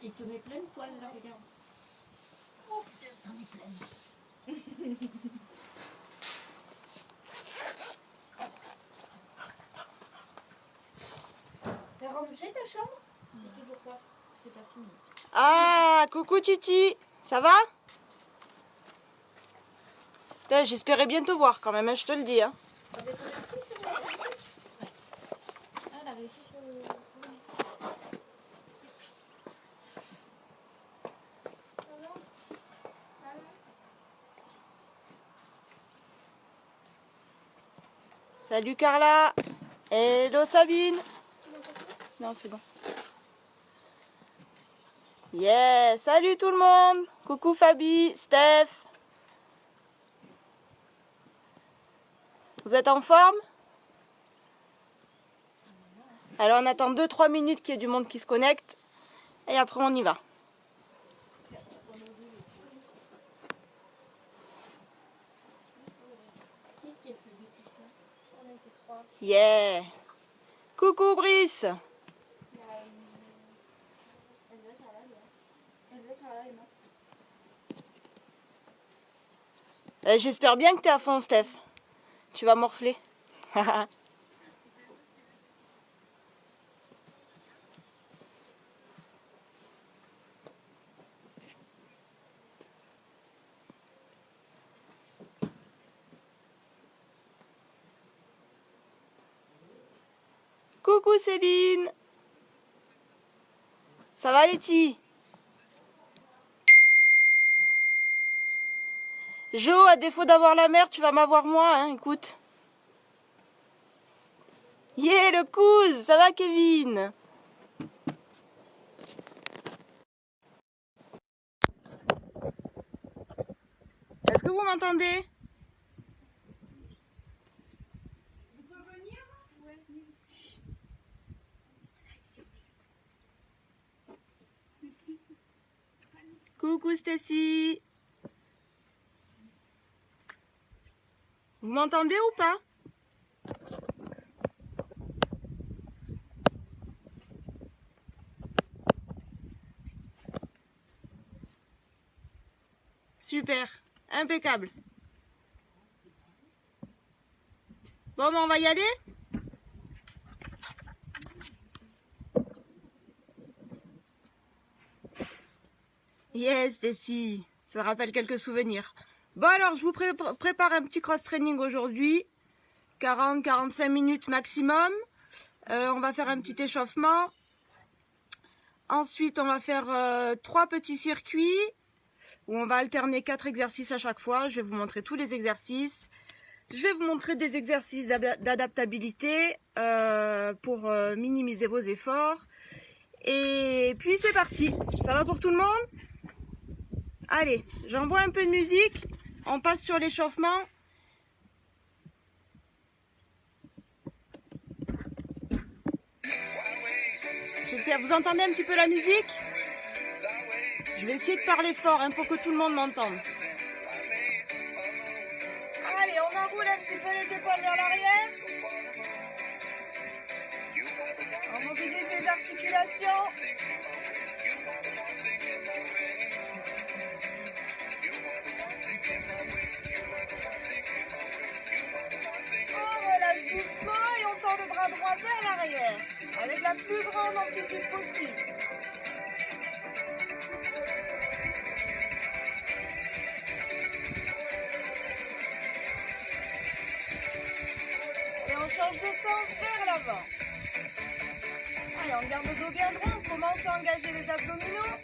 Il te met plein de poils là, regarde. Oh putain, t'en es pleine. T'as rangé ta chambre? Toujours pas, c'est pas fini. Ah, coucou Titi, ça va? J'espérais bien te voir quand même, hein, je te le dis. Hein. Avec réussi sur le... Ouais. Ah, elle a réussi sur le... Salut Carla. Hello Sabine. Non, c'est bon. Yeah, salut tout le monde. Coucou Fabi, Steph. Vous êtes en forme? Alors on attend 2-3 minutes qu'il y ait du monde qui se connecte. Et après on y va. Yeah. Coucou Brice. J'espère bien que tu es à fond, Steph. Tu vas morfler. Coucou Céline. Ça va Letty? Jo, à défaut d'avoir la mère, tu vas m'avoir moi, hein, écoute. Yeah, le cousin, ça va Kevin? Est-ce que vous m'entendez? Coucou Stacy. Vous m'entendez ou pas? Super, impeccable. Bon, ben on va y aller? Yes, Stacy, ça rappelle quelques souvenirs. Bon alors, je vous prépare un petit cross-training aujourd'hui. 40-45 minutes maximum. On va faire un petit échauffement. Ensuite, on va faire 3 petits circuits où on va alterner 4 exercices à chaque fois. Je vais vous montrer tous les exercices. Je vais vous montrer des exercices d'adaptabilité pour minimiser vos efforts. Et puis c'est parti. Ça va pour tout le monde? Allez, j'envoie un peu de musique. On passe sur l'échauffement. J'espère que vous entendez un petit peu la musique. Je vais essayer de parler fort hein, pour que tout le monde m'entende. Allez, on enroule un petit peu les épaules vers l'arrière. On mobilise les articulations. On relâche doucement et on tend le bras droit vers l'arrière. Avec la plus grande amplitude possible. Et on change de sens vers l'avant. Allez, on garde le dos bien droit, on commence à engager les abdominaux.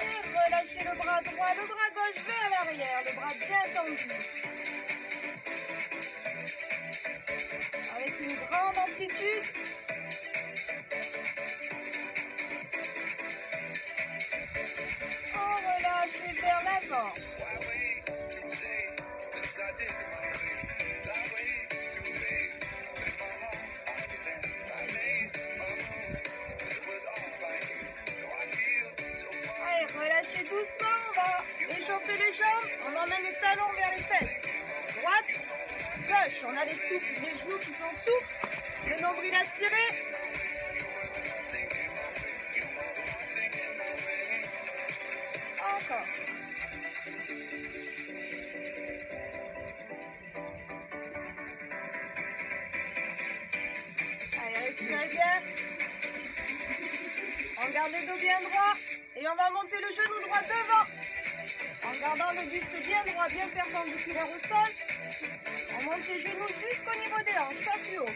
Et relâchez le bras droit, le bras gauche vers l'arrière, le bras bien tendu. Avec une grande amplitude. On relâche vers l'avant. Allez, relâchez va échauffer les jambes, on emmène les talons vers les fesses. Droite, gauche, on a les genoux qui sont souples, le nombril aspiré. Encore. Allez, respirez bien. On garde le dos bien droit et on va monter le genou droit devant. En gardant le buste bien droit, bien perpendiculaire au sol. On monte les genoux jusqu'au niveau des hanches, pas plus haut.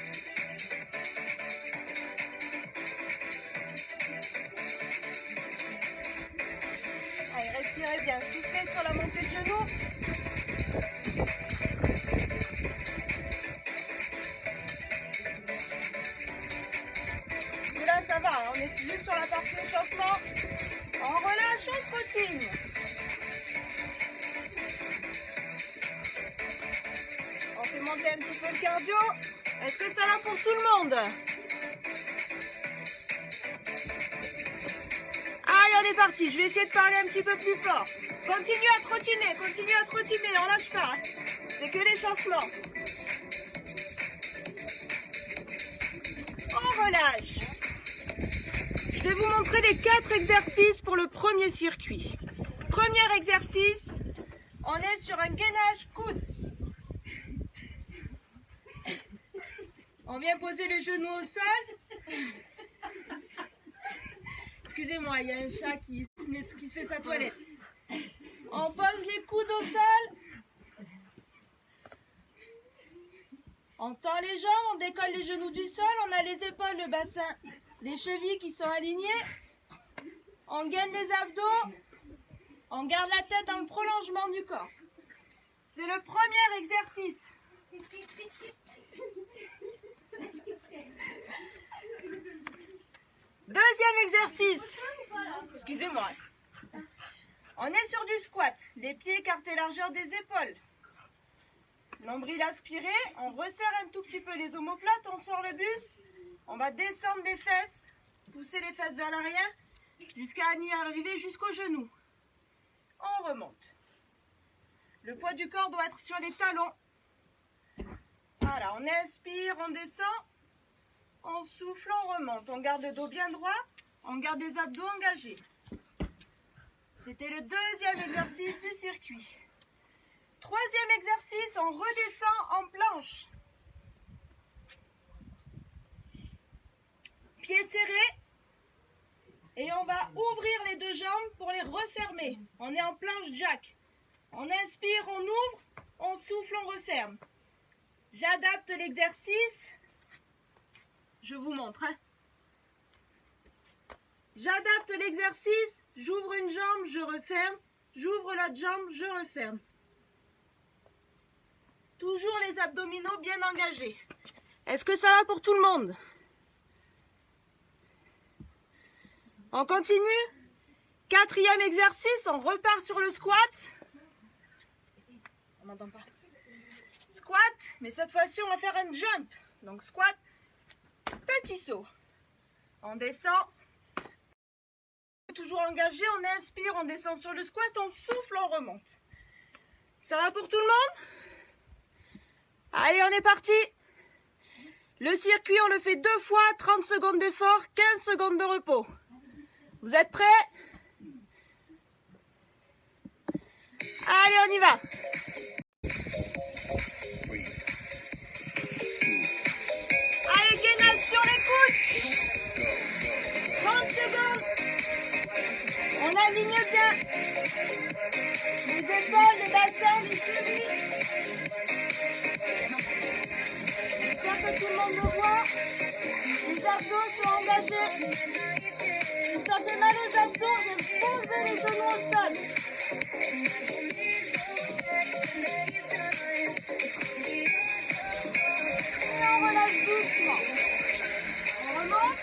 Allez, respirez bien, soufflez sur la montée de genoux. Et là, ça va, on est juste sur la partie échauffement. On relâche, on trottine. On fait monter un petit peu le cardio. Est-ce que ça va pour tout le monde? Allez, on est parti. Je vais essayer de parler un petit peu plus fort. Continuez à trottiner, on lâche pas. C'est que l'échauffement. On relâche. Je vais vous montrer les 4 exercices pour le premier circuit. Premier exercice, on est sur un gainage coude. On vient poser le genou au sol. Excusez-moi, il y a un chat qui se fait sa toilette. On pose les coudes au sol. On tend les jambes, on décolle les genoux du sol. On a les épaules, le bassin, les chevilles qui sont alignées. On gaine les abdos. On garde la tête dans le prolongement du corps. C'est le premier exercice. Deuxième exercice. Excusez-moi. On est sur du squat. Les pieds écartés largeur des épaules. Nombril aspiré. On resserre un tout petit peu les omoplates. On sort le buste. On va descendre des fesses. Pousser les fesses vers l'arrière. Jusqu'à y arriver jusqu'aux genoux. On remonte. Le poids du corps doit être sur les talons. Voilà, on inspire, on descend. On souffle, on remonte. On garde le dos bien droit. On garde les abdos engagés. C'était le deuxième exercice du circuit. Troisième exercice, on redescend en planche. Pieds serrés. Et on va ouvrir les deux jambes pour les refermer. On est en planche jack. On inspire, on ouvre, on souffle, on referme. J'adapte l'exercice. Je vous montre. J'adapte l'exercice. J'ouvre une jambe, je referme. J'ouvre l'autre jambe, je referme. Toujours les abdominaux bien engagés. Est-ce que ça va pour tout le monde? On continue. Quatrième exercice, on repart sur le squat. On m'entend pas. Squat, mais cette fois-ci on va faire un jump. Donc squat, petit saut. On descend. Toujours engagé, on inspire, on descend sur le squat, on souffle, on remonte. Ça va pour tout le monde? Allez, on est parti. Le circuit, on le fait 2 fois, 30 secondes d'effort, 15 secondes de repos. Vous êtes prêts? Allez, on y va. Allez, gainage sur les coudes. 30 secondes. On aligne bien les épaules, les bassins, les chevilles. J'espère que tout le monde le voit. Les abdos sont engagés. Si ça fait mal aux abdos, je pose les genoux au sol. Et on relâche doucement. On remonte.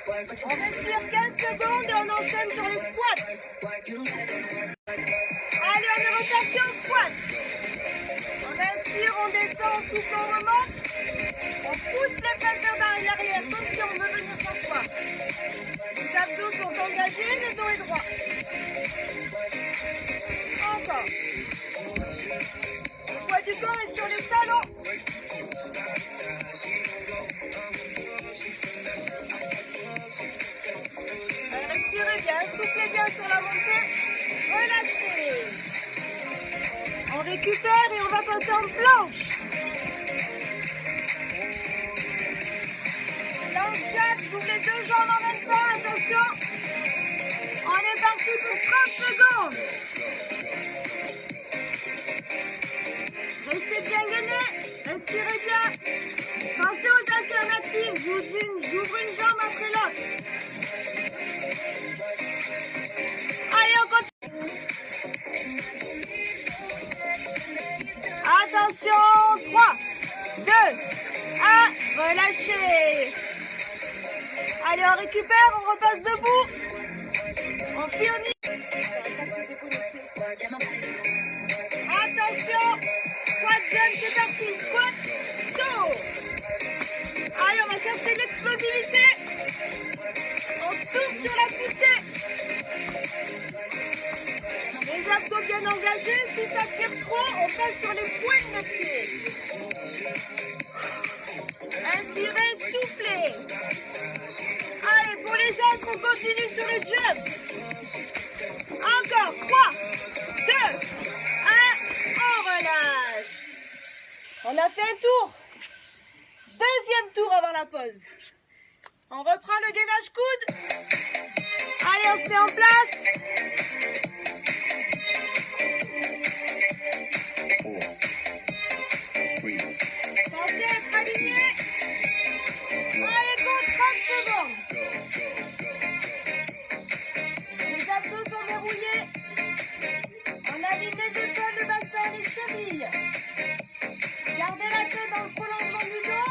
On respire 15 secondes et on enchaîne sur les squats. Allez, on est reparti en squat. On inspire, on descend, on souffle, on remonte. On pousse les fesses vers l'arrière, comme si on veut venir s'asseoir. Les abdos sont engagés, le dos est droit. corps. Le poids du corps est sur les talons. Respirez bien, soufflez bien sur la montée. Relâchez. On récupère et on va passer en planche. Planche 4, j'ouvre les deux jambes en même temps, attention. On est parti pour 30 secondes. Restez bien gainés, respirez bien. Pensez aux alternatives, j'ouvre une jambe après l'autre. Allez, on continue. Attention, 3, 2, 1, relâchez. Allez, on récupère, on repasse debout. On finit. Attention, squat jump, c'est parti. Squat, saut. Allez, on va chercher l'explosivité. On souffle sur la poussée. Les abdos bien engagés. Si ça tire trop, on passe sur les pointes de pied. Inspirez, soufflez. Allez, pour les autres, on continue sur les jumps. Encore, 3, 2, 1, on relâche. On a fait un tour. Deuxième tour avant la pause. On reprend le gainage coude. Allez, on se met en place. Pensez à être aligné. Allez, go, 30 secondes. Les abdos sont verrouillés. On aligne les épaules, le bassin, les chevilles. Gardez la tête dans le prolongement du dos.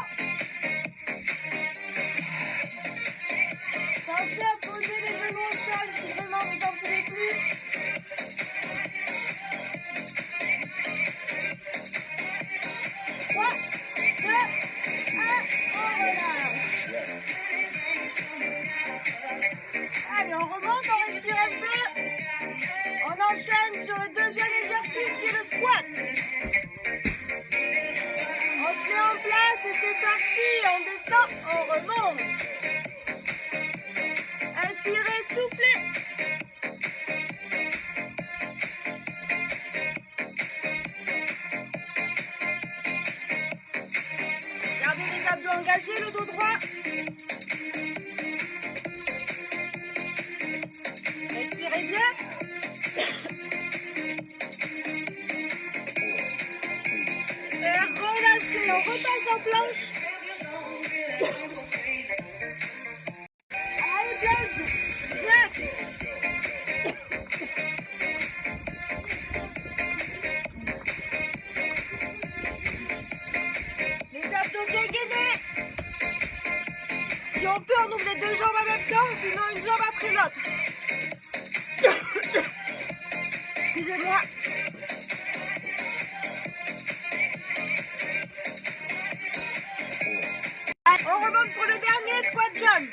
Pensez à poser les genoux au sol si vraiment vous n'en pouvez plus. 3, 2, 1, on relâche. Allez, on remonte, on respire un peu. On enchaîne sur le deuxième exercice qui est le squat. On se met en place et c'est parti. On descend, on remonte. Inspirez, soufflez. Gardez les abdos engagés, le dos droit. Respirez bien. Et relâchez, on repasse en planche. Allez, planche. Bien. Les abdos bien gainés. Si on peut, on ouvre les deux jambes en même temps, sinon une jambe après l'autre. Excusez-moi. On remonte pour le dernier squat jump.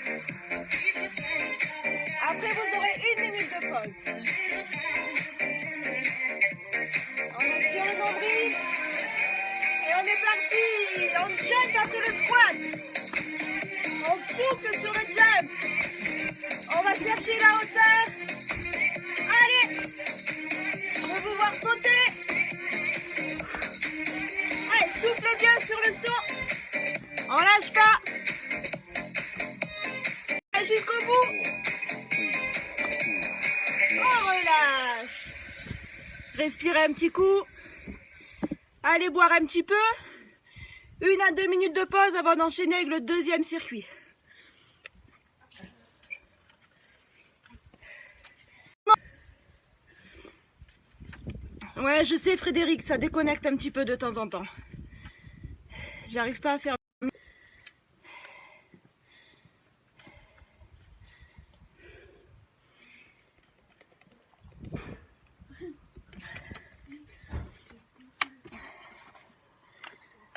Après, vous aurez 1 minute de pause. On inspire le nombril. Et on est parti. On jump après le squat. On souffle sur le jump. On va chercher la hauteur. Allez. Je veux vous voir sauter. Allez, soufflez bien sur le saut. On lâche pas. Et jusqu'au bout. On relâche. Respirez un petit coup. Allez boire un petit peu. 1 à 2 minutes de pause avant d'enchaîner avec le deuxième circuit. Ouais, je sais Frédéric, ça déconnecte un petit peu de temps en temps. J'arrive pas à faire...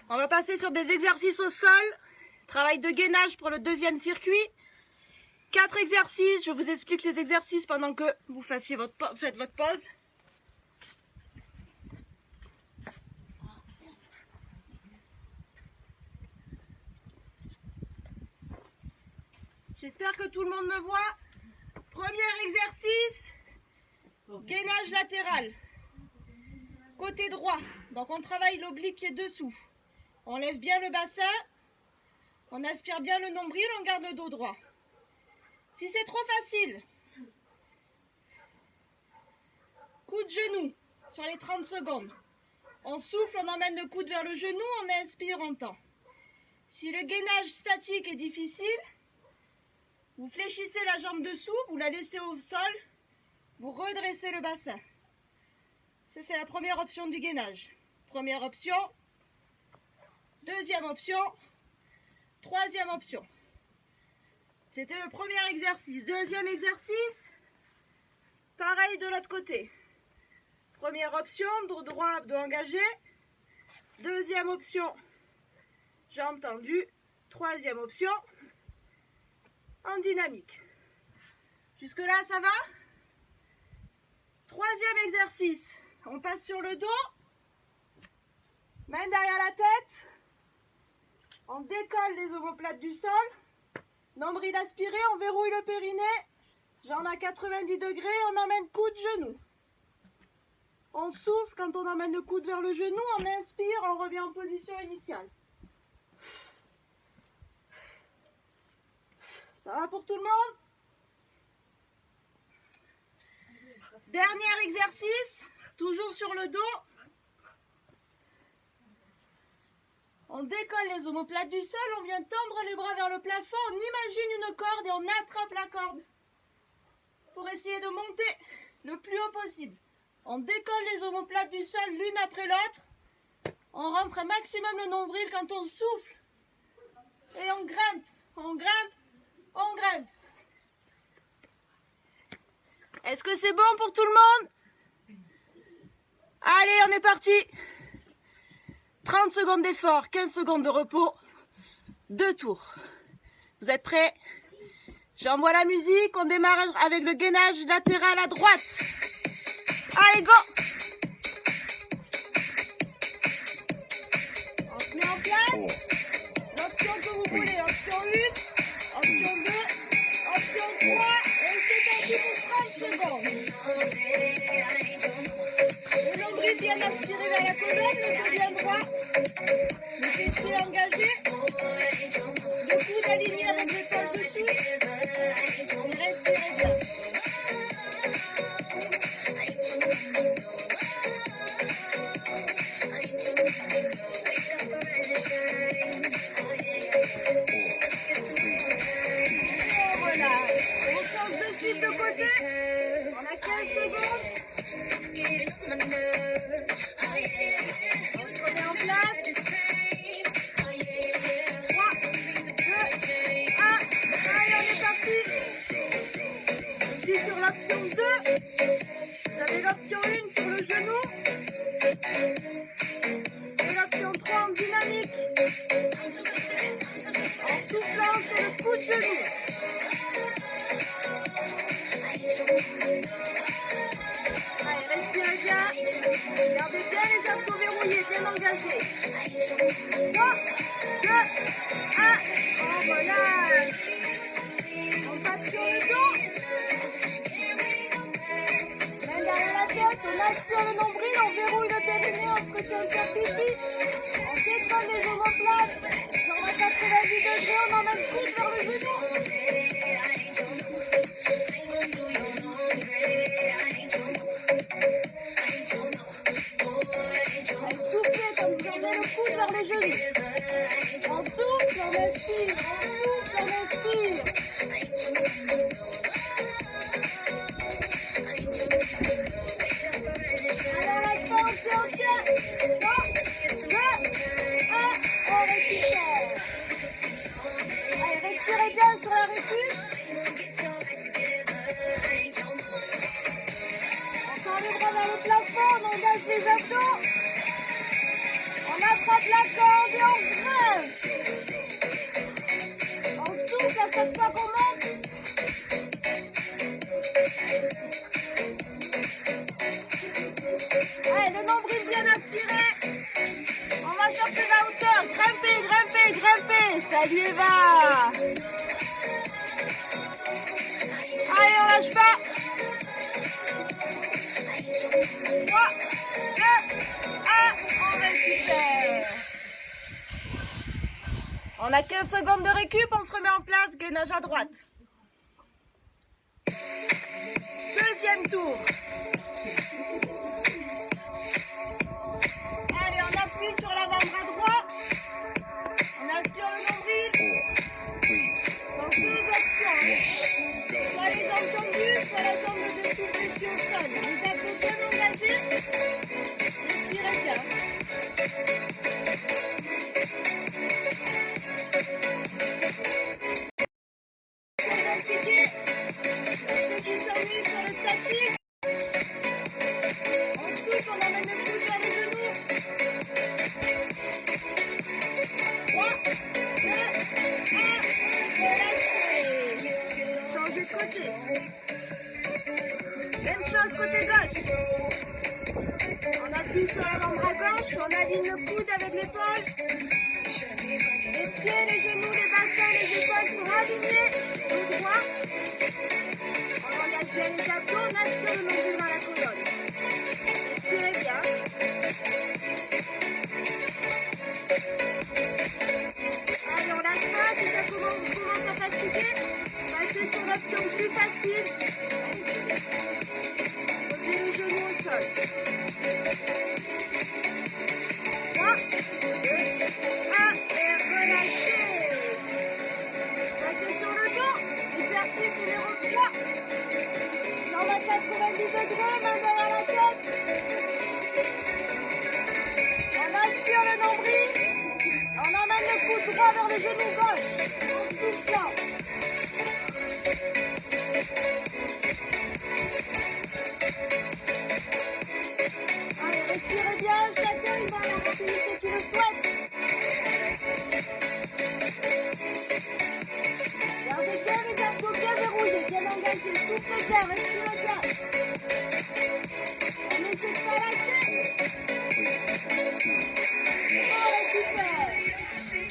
On va passer sur des exercices au sol. Travail de gainage pour le deuxième circuit. 4 exercices. Je vous explique les exercices pendant que vous faites votre pause. J'espère que tout le monde me voit. Premier exercice, gainage latéral. Côté droit. Donc on travaille l'oblique qui est dessous. On lève bien le bassin. On aspire bien le nombril, on garde le dos droit. Si c'est trop facile, coup de genou sur les 30 secondes. On souffle, on emmène le coude vers le genou, on inspire, on tend. Si le gainage statique est difficile, vous fléchissez la jambe dessous, vous la laissez au sol, vous redressez le bassin. Ça, c'est la première option du gainage. Première option. Deuxième option. Troisième option. C'était le premier exercice. Deuxième exercice. Pareil de l'autre côté. Première option, dos droit, dos engagé. Deuxième option, jambes tendues. Troisième option, en dynamique. Jusque-là, ça va? Troisième exercice. On passe sur le dos. Main derrière la tête. On décolle les omoplates du sol. Nombril aspiré, on verrouille le périnée. Jambes à 90 degrés, on emmène coude, genou. On souffle quand on emmène le coude vers le genou. On inspire, on revient en position initiale. Ça va pour tout le monde? Dernier exercice, toujours sur le dos. On décolle les omoplates du sol, on vient tendre les bras vers le plafond, on imagine une corde et on attrape la corde pour essayer de monter le plus haut possible. On décolle les omoplates du sol l'une après l'autre, on rentre un maximum le nombril quand on souffle et on grimpe, on grimpe, on grimpe. Est-ce que c'est bon pour tout le monde? Allez, on est parti. 30 secondes d'effort, 15 secondes de repos, 2 tours. Vous êtes prêts? J'envoie la musique, on démarre avec le gainage latéral à droite. Allez, go! On se met en place. L'option que vous voulez, option 1, option 2, option 3, et c'est parti pour 30 secondes. Le nombril bien aspiré vers la colonne, le dos bien droit. Le fessier engagé, le coude aligné avec l'épaule dessus, et respirez bien. Et voilà, on change de style de côté, on a 15 secondes. On se remet en place. 3, 2, 1. Allez, on est parti. Ici sur l'option 2, vous avez l'option 1 sur le genou. Et l'option 3 en dynamique. En soufflant sur le coup de genou. Allez, respirez bien. Gardez bien les abdos verrouillés, bien engagés. 3, 2, 1. On relâche. On passe sur le dos. Main derrière la tête, on aspire le nombril, on verrouille le périnée, on se retient le pipi. On décolle les omoplates. Jambes à 90 degrés, on emmène le coude vers le genou. Soufflez comme vous gardez le coude vers le genou. On souffle, on inspire, on souffle, on inspire. Alors attention, on tient. 3, 2, 1, on récupère. Allez, respirez bien sur la récup. On tend les bras vers le plafond, on engage les abdos. On attrape la corde et on grimpe. On souffle à chaque fois qu'on monte. Allez, le nombril bien aspiré. On va chercher la hauteur. Grimpez, grimpez, grimpez. Salut Eva. 3, 2, 1, on récupère. On a 15 secondes de récup, on se remet en place, gainage à droite. Deuxième tour. Allez, on appuie sur l'avant-bras droit. On aspire le nombril. Donc deux options. Soit les jambes tendues, soit la jambe de dessous pressée au sol. Les abdos bien engagés. Respirez bien. Ceux qui s'ennuient sur le statique. Ensuite, on amène le pouce vers les genoux. 3, 2, 1, relâchez. Changez de côté. Même chose côté gauche. On appuie sur l'avant-bras gauche, on aligne le coude avec l'épaule. Les pieds, les genoux, les bassins, les épaules sont alignés. Dos droit. On engage bien les abdos, on aspire le nombril dans la colonne. Respirez bien. Allez, on lâche pas, si ça commence à fatiguer, passez sur l'option plus facile. Posez les genoux au sol. 3, 2, 1 et relâchez. Passez sur le dos, exercice numéro 3. Jambe à 90 degrés, main derrière la tête. On aspire le nombril. On emmène le coude droit vers le genou gauche. En soufflant. Allez, respirez bien, chacun il va à l'opportunité qu'il le souhaite. Gardez bien les abdos bien verrouillés, bien engagés, soufflez bien, respirez bien. On n'essaie de pas lâcher. On récupère. C'est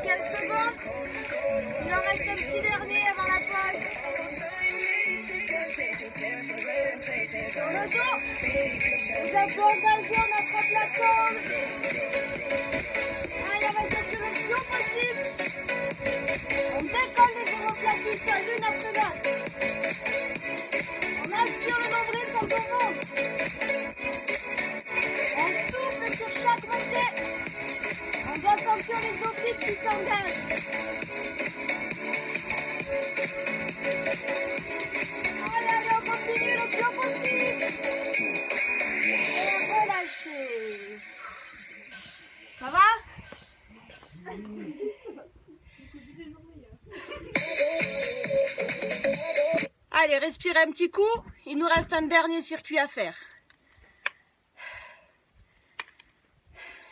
quelques secondes. Il en reste un petit dernier avant la pause. Sur le dos, les abdos engagés, on attrape la corde. Allez, on va chercher l'option possible. On décolle les omoplates à l'une après l'autre. On aspire le nombril quand on monte. On souffle sur chaque montée. On doit sentir les obliques qui s'engagent. Allez, on continue le plus possible. Et relâchez. Ça va? Allez, respirez un petit coup. Il nous reste un dernier circuit à faire.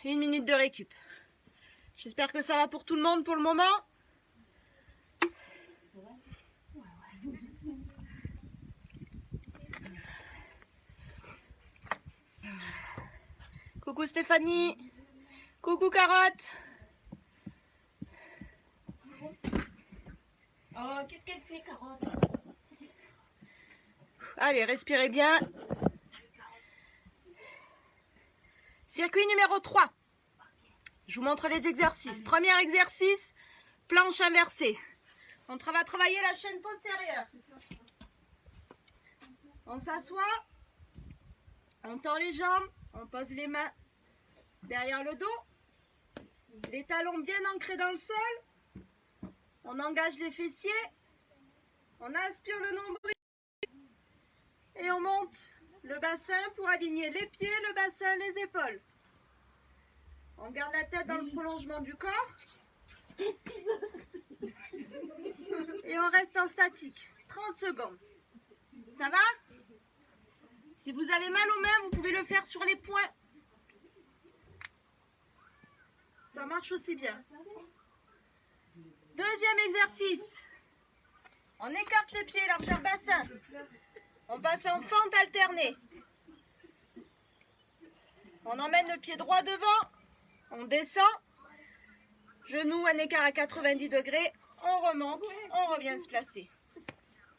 1 minute de récup. J'espère que ça va pour tout le monde pour le moment. Coucou Stéphanie. Coucou Carotte. Oh, qu'est-ce qu'elle fait, Carotte? Allez, respirez bien. Circuit numéro 3. Je vous montre les exercices. Premier exercice, planche inversée. On va travailler la chaîne postérieure. On s'assoit, on tend les jambes, on pose les mains derrière le dos. Les talons bien ancrés dans le sol. On engage les fessiers. On aspire le nombril. Et on monte le bassin pour aligner les pieds, le bassin, les épaules. On garde la tête dans le prolongement du corps. Et on reste en statique. 30 secondes. Ça va? Si vous avez mal aux mains, vous pouvez le faire sur les poings. Ça marche aussi bien. Deuxième exercice. On écarte les pieds, largeur bassin. On passe en fente alternée. On emmène le pied droit devant. On descend. Genou, un écart à 90 degrés. On remonte. On revient se placer.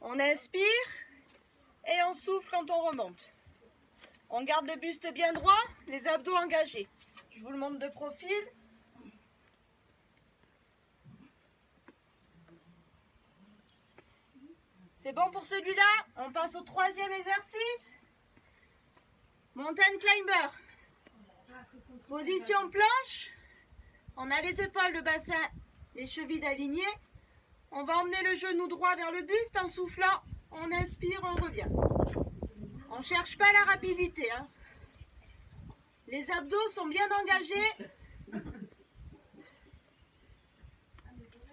On inspire. Et on souffle quand on remonte. On garde le buste bien droit, les abdos engagés. Je vous le montre de profil. C'est bon pour celui-là. On passe au troisième exercice. Mountain climber. Position planche. On a les épaules, le bassin, les chevilles alignées. On va emmener le genou droit vers le buste en soufflant. On inspire, on revient. On ne cherche pas la rapidité, hein. Les abdos sont bien engagés.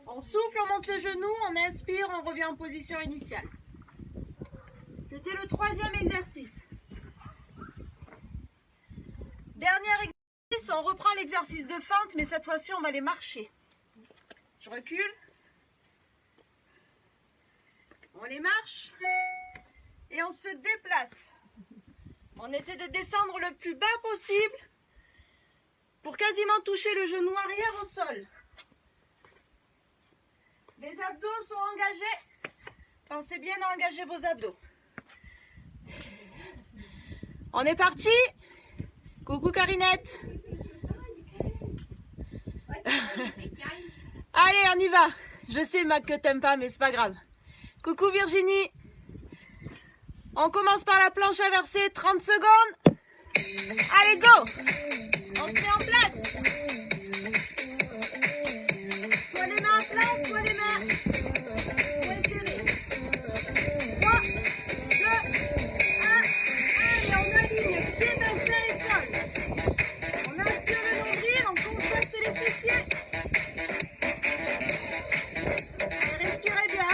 On souffle, on monte le genou, on inspire, on revient en position initiale. C'était le troisième exercice. Dernier exercice, on reprend l'exercice de fente, mais cette fois-ci, on va les marcher. Je recule. On les marche et on se déplace. On essaie de descendre le plus bas possible pour quasiment toucher le genou arrière au sol. Les abdos sont engagés. Pensez bien à engager vos abdos. On est parti. Coucou Carinette. Allez, on y va. Je sais Mac que t'aimes pas, mais c'est pas grave. Coucou Virginie. On commence par la planche inversée, 30 secondes. Allez, go. On se met en place. Soit les mains en place, soit les mains étirées. 3, 2, 1. Allez, on aligne pied, bassin et sol. On inspire le nombril, on contracte les fessiers. Allez, respirez bien.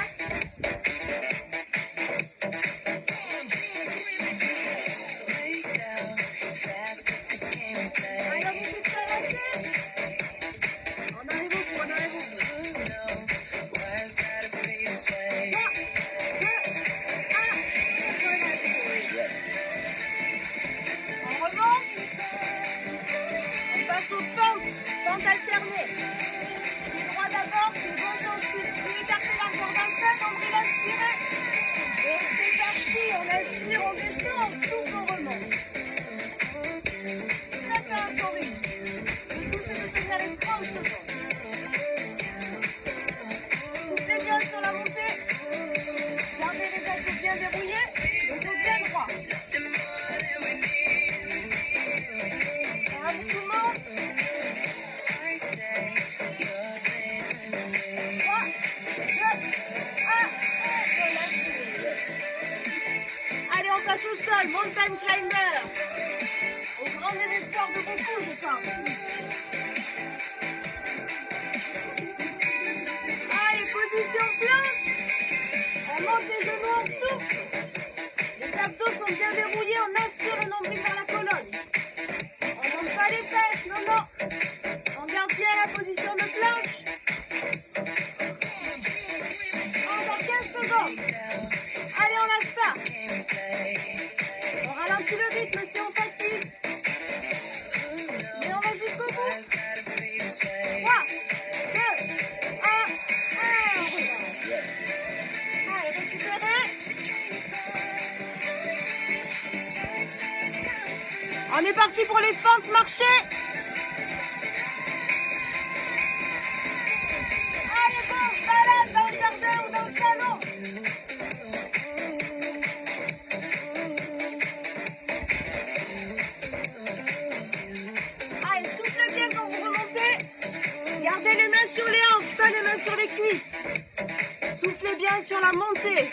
Au sol, mountain climber. Au grand désespoir de beaucoup, je pense. Allez, position planche. On monte les genoux en souffle. Les abdos sont bien dérouillés. On inspire le nombril vers la colonne. On monte pas les fesses, non, non. On garde bien la position de planche. Encore 15 secondes. Allez, on lâche pas. On ralentit le rythme si on fatigue. Mais on va jusqu'au bout. 3, 2, 1, on relâche. Allez, récupérez. On est parti pour les fentes marchées. Allez, bon, balade dans le jardin ou dans le salon. Gardez les mains sur les hanches, pas les mains sur les cuisses. Soufflez bien sur la montée.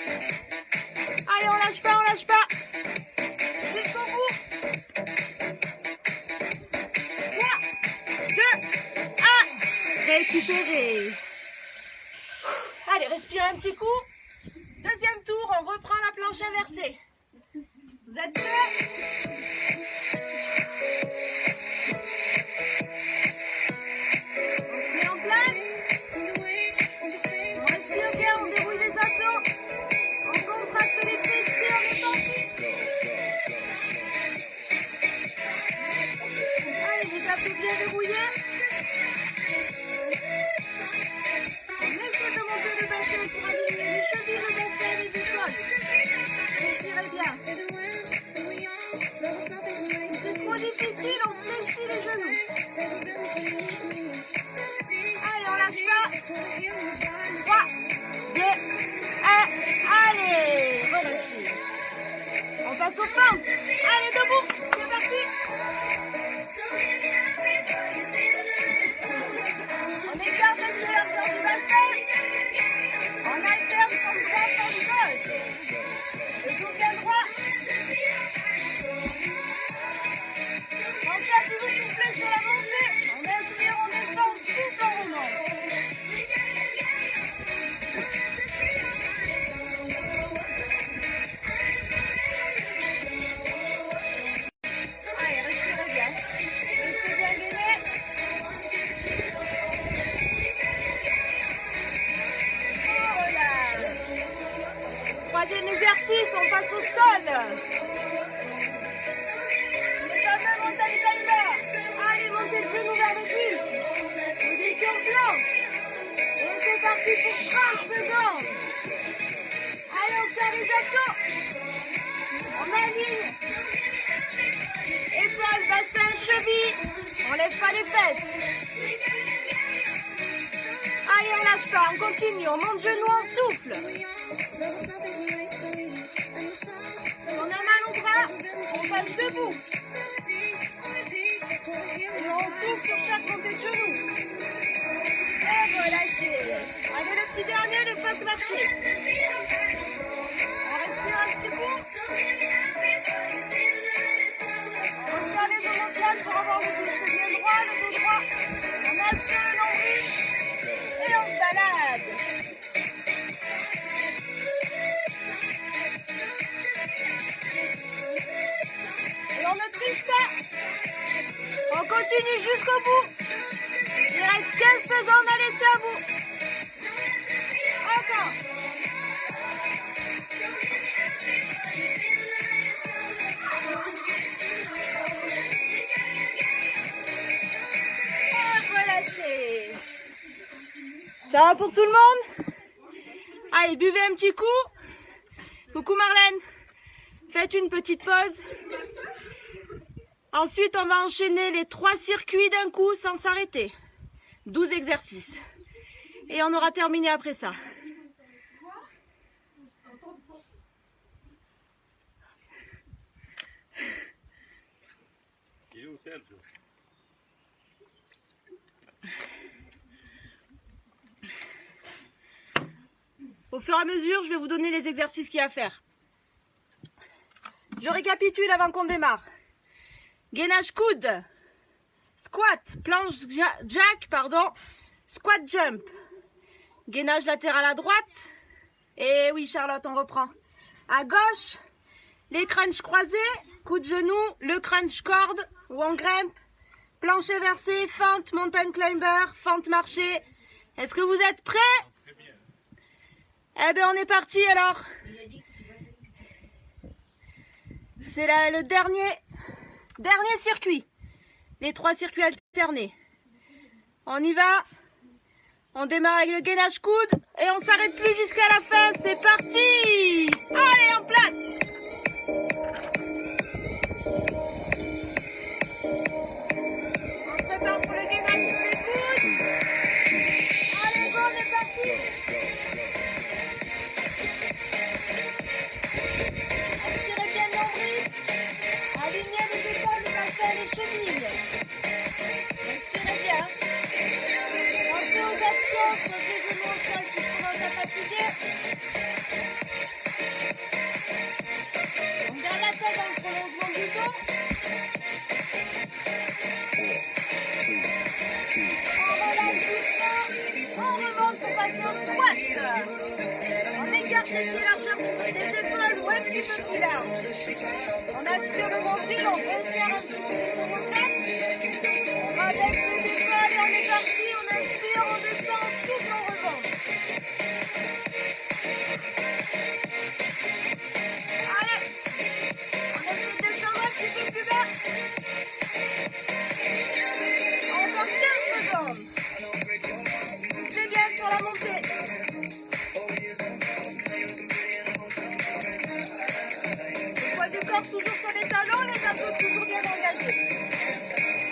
Allez, on lâche pas, on lâche pas. Jusqu'au bout. 3, 2, 1. Récupérez. Allez, respirez un petit coup. Deuxième tour, on reprend la planche inversée. Vous êtes prêts? Respirez bien. Troisième exercice, on passe au sol. Les fameux mountain climbers. Allez, montez le genou vers le cul. Position planche. Et c'est parti pour 30 secondes. Allez, on serre les abdos. On aligne. Épaules, bassin, cheville. On lève pas les fesses. Allez, on lâche pas, on continue. On monte genou, on souffle. On a mal au bras, on passe debout. Et on souffle sur chaque montée de genou. Et relâchez. Allez, le petit dernier, le faux marché. On respire un petit coup. On serre les omoplates pour avoir le pied droit, le dos droit. On aspire le nombril. Et on se balade. Et on ne triche pas. On continue jusqu'au bout. Il reste 15 secondes à laisser à vous. Encore. Et relâchez. Ça va pour tout le monde? Allez, buvez un petit coup. Coucou Marlène. Faites une petite pause. Ensuite, on va enchaîner les 3 circuits d'un coup sans s'arrêter. 12 exercices. Et on aura terminé après ça. Il est où Sergio? Au fur et à mesure, je vais vous donner les exercices qu'il y a à faire. Je récapitule avant qu'on démarre. Gainage coude, squat, planche jack, squat jump, gainage latéral à droite, et oui Charlotte, on reprend. À gauche, les crunchs croisés, coup de genou, le crunch corde, ou on grimpe, plancher versé, fente, mountain climber, fente marché. Est-ce que vous êtes prêts? Eh bien on est parti alors. C'est le dernier circuit. Les 3 circuits alternés. On y va. On démarre avec le gainage coude et on s'arrête plus jusqu'à la fin. C'est parti. Allez, en place. On se prépare pour le gainage sur les coudes. Allez, go, on est parti. Inspirez bien le nombril. Alignez les épaules, le bassin, les chevilles. Respirez bien. Pensez aux actions, posez les genoux au sol si vous commencez à fatiguer. On garde la tête dans le prolongement du dos. On relâche doucement. On remonte pour passer au squat. On écarte les pieds largement, les épaules ou un petit peu plus large. On aspire le nombril, on resserre un petit peu les omoplates. On rabaisse les épaules et on est parti. On inspire, on descend, on souffle, on remonte. Allez, on essaie de descendre un petit peu plus bas. Encore 15 secondes. C'est bien sur la montée. Le poids du corps toujours sur les talons, les abdos toujours bien engagés.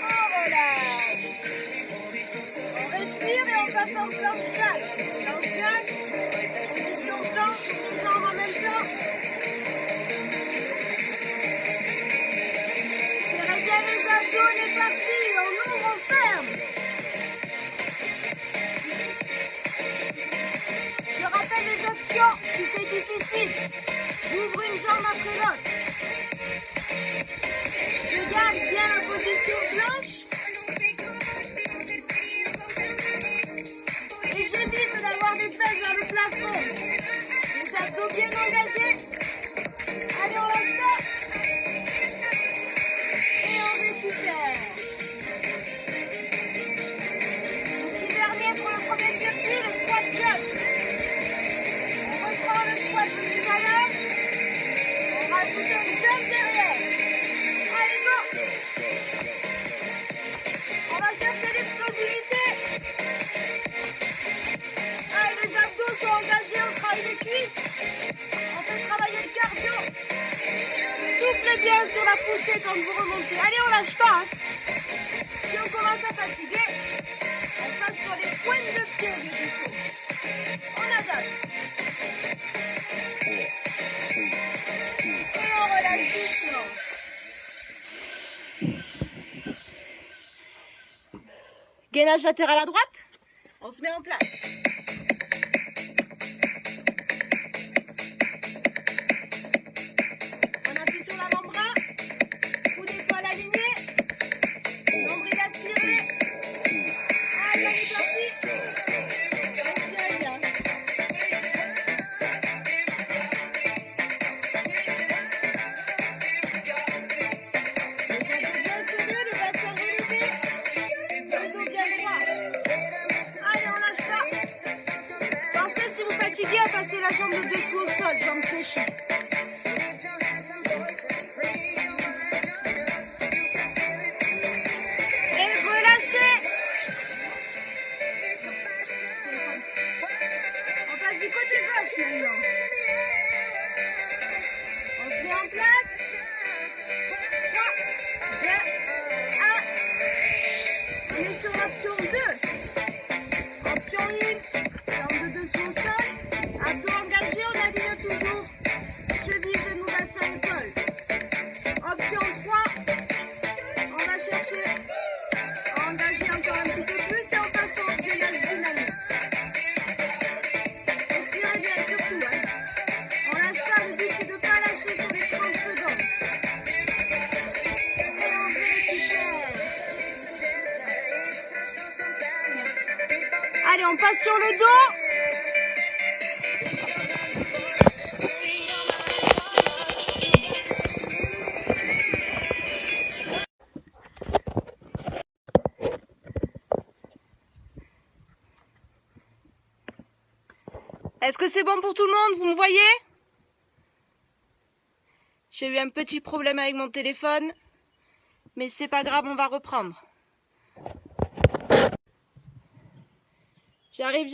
On relâche. On respire et on passe en planche jack. Planche jack, position planche, jambes en même temps. Serrez bien les abdos, on est parti. On ouvre, on ferme. Je rappelle les options si c'est difficile. J'ouvre une jambe après l'autre. Je garde bien la position planche. Et j'évite d'avoir des fesses vers le plafond. Les abdos bien engagés. Allez, on lâche ça. Et on récupère. Petit dernier pour le premier circuit, le squat jump. On reprend le squat de tout à l'heure. travaille les cuisses. On peut travailler le cardio. Soufflez bien sur la poussée quand vous remontez. Allez, on lâche pas. Hein. Si on commence à fatiguer, on passe sur les pointes de pied du dessous. On adapte. Et on relâche doucement. Gainage latéral à droite. On se met en place. On appuie sur l'avant-bras. Coup d'épaule aligné. Nombril aspiré. Allez, on est parti. Respirez bien. À passer la jambe de dessous au sol, jambe fléchie. Et relâchez. On passe du côté gauche maintenant. On se met en place. 3, 2, 1. On est sur l'option 2. Option 1, jambe de dessous au sol. Abdos engagés, on aligne toujours. Cheville, genou, bassin, épaule. Option 3, on va chercher à engager encore un petit peu plus et on passe en gainage dynamique. Étirez bien surtout. Hein. On lâche pas, le but c'est de ne pas lâcher sur les 30 secondes. Et on récupère. Allez, on passe sur le dos. Est-ce que c'est bon pour tout le monde? Vous me voyez? J'ai eu un petit problème avec mon téléphone, mais c'est pas grave, on va reprendre. J'arrive.